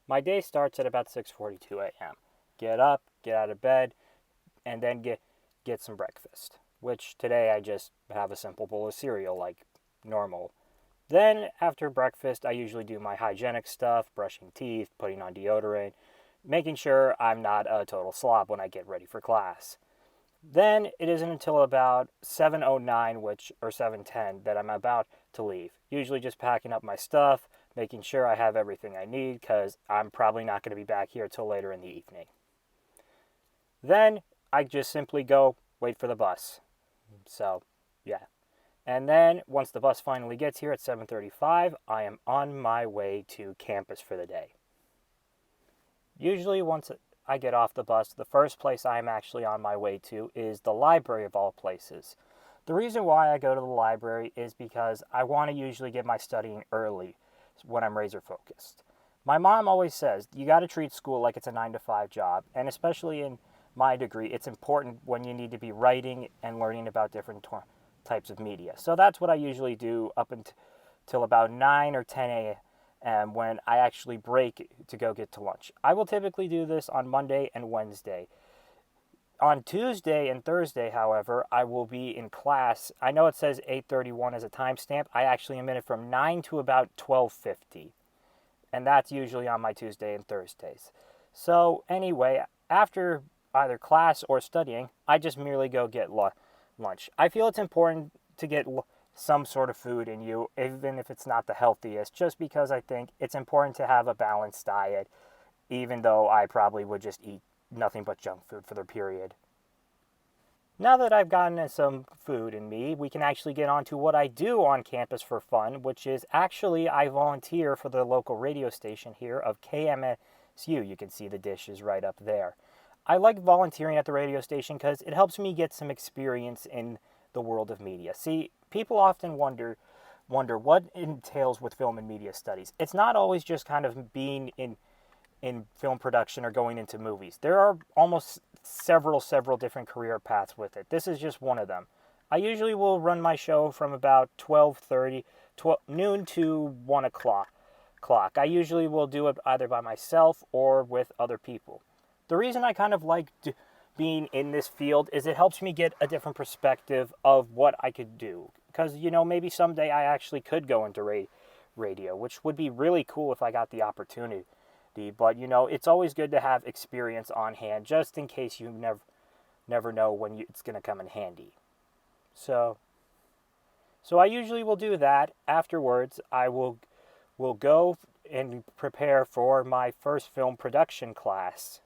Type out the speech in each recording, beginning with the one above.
My day starts at about 6:42 a.m. Get up, get out of bed, and then get some breakfast, which today I just have a simple bowl of cereal like normal. Then after breakfast, I usually do my hygienic stuff, brushing teeth, putting on deodorant, making sure I'm not a total slob when I get ready for class. Then it isn't until about 7:09 which or 7:10 that I'm about to leave. Usually just packing up my stuff, making sure I have everything I need cuz I'm probably not going to be back here till later in the evening. Then I just simply go wait for the bus. So, yeah. And then once the bus finally gets here at 7:35, I am on my way to campus for the day. Usually once I get off the bus, the first place I'm actually on my way to is the library of all places. The reason why I go to the library is because I want to usually get my studying early when I'm razor focused. My mom always says you got to treat school like it's a 9 to 5 job, and especially in my degree, it's important when you need to be writing and learning about different types of media. So that's what I usually do up until about 9 or 10 a.m. When I actually break to go get to lunch. I will typically do this on Monday and Wednesday. On Tuesday and Thursday, however, I will be in class. I know it says 8:31 as a timestamp. I actually am in it from 9 to about 12:50. And that's usually on my Tuesday and Thursdays. So anyway, after either class or studying, I just merely go get lunch. I feel it's important to get some sort of food in you, even if it's not the healthiest, just because I think it's important to have a balanced diet, even though I probably would just eat nothing but junk food for the period. Now that I've gotten some food in me, we can actually get on to what I do on campus for fun, which is actually I volunteer for the local radio station here of KMSU. You can see the dishes right up there. I like volunteering at the radio station because it helps me get some experience in the world of media. See, people often wonder what entails with film and media studies. It's not always just kind of being in film production or going into movies. There are almost several different career paths with it. This is just one of them. I usually will run my show from about 12:30, noon to 1 o'clock. I usually will do it either by myself or with other people. The reason I kind of like being in this field is it helps me get a different perspective of what I could do. Because, maybe someday I actually could go into radio, which would be really cool if I got the opportunity. But, it's always good to have experience on hand just in case you never know when it's going to come in handy. So I usually will do that. Afterwards, I will go and prepare for my first film production class.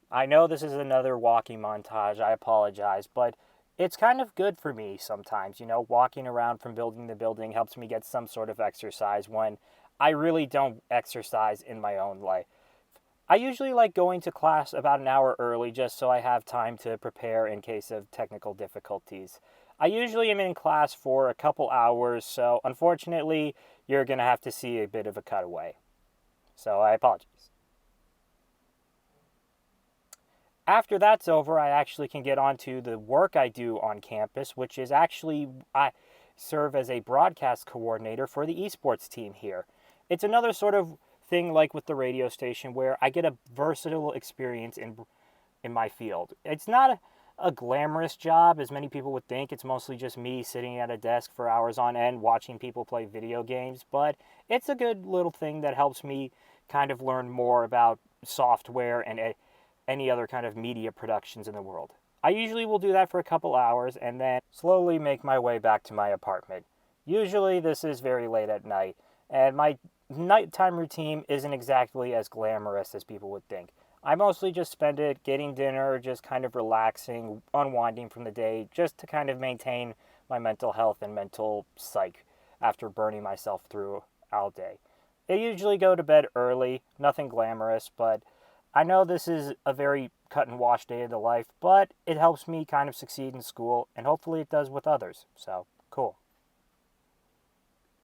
I know this is another walking montage, I apologize, but it's kind of good for me sometimes. Walking around from building to building helps me get some sort of exercise when I really don't exercise in my own life. I usually like going to class about an hour early just so I have time to prepare in case of technical difficulties. I usually am in class for a couple hours, so unfortunately, you're going to have to see a bit of a cutaway. So I apologize. After that's over, I actually can get on to the work I do on campus, which is actually I serve as a broadcast coordinator for the esports team here. It's another sort of thing like with the radio station where I get a versatile experience in my field. It's not a glamorous job as many people would think. It's mostly just me sitting at a desk for hours on end watching people play video games, but it's a good little thing that helps me kind of learn more about software and any other kind of media productions in the world. I usually will do that for a couple hours and then slowly make my way back to my apartment. Usually this is very late at night, and my nighttime routine isn't exactly as glamorous as people would think. I mostly just spend it getting dinner, just kind of relaxing, unwinding from the day, just to kind of maintain my mental health and mental psyche after burning myself through all day. I usually go to bed early, nothing glamorous, but I know this is a very cut and wash day of the life, but it helps me kind of succeed in school, and hopefully it does with others. So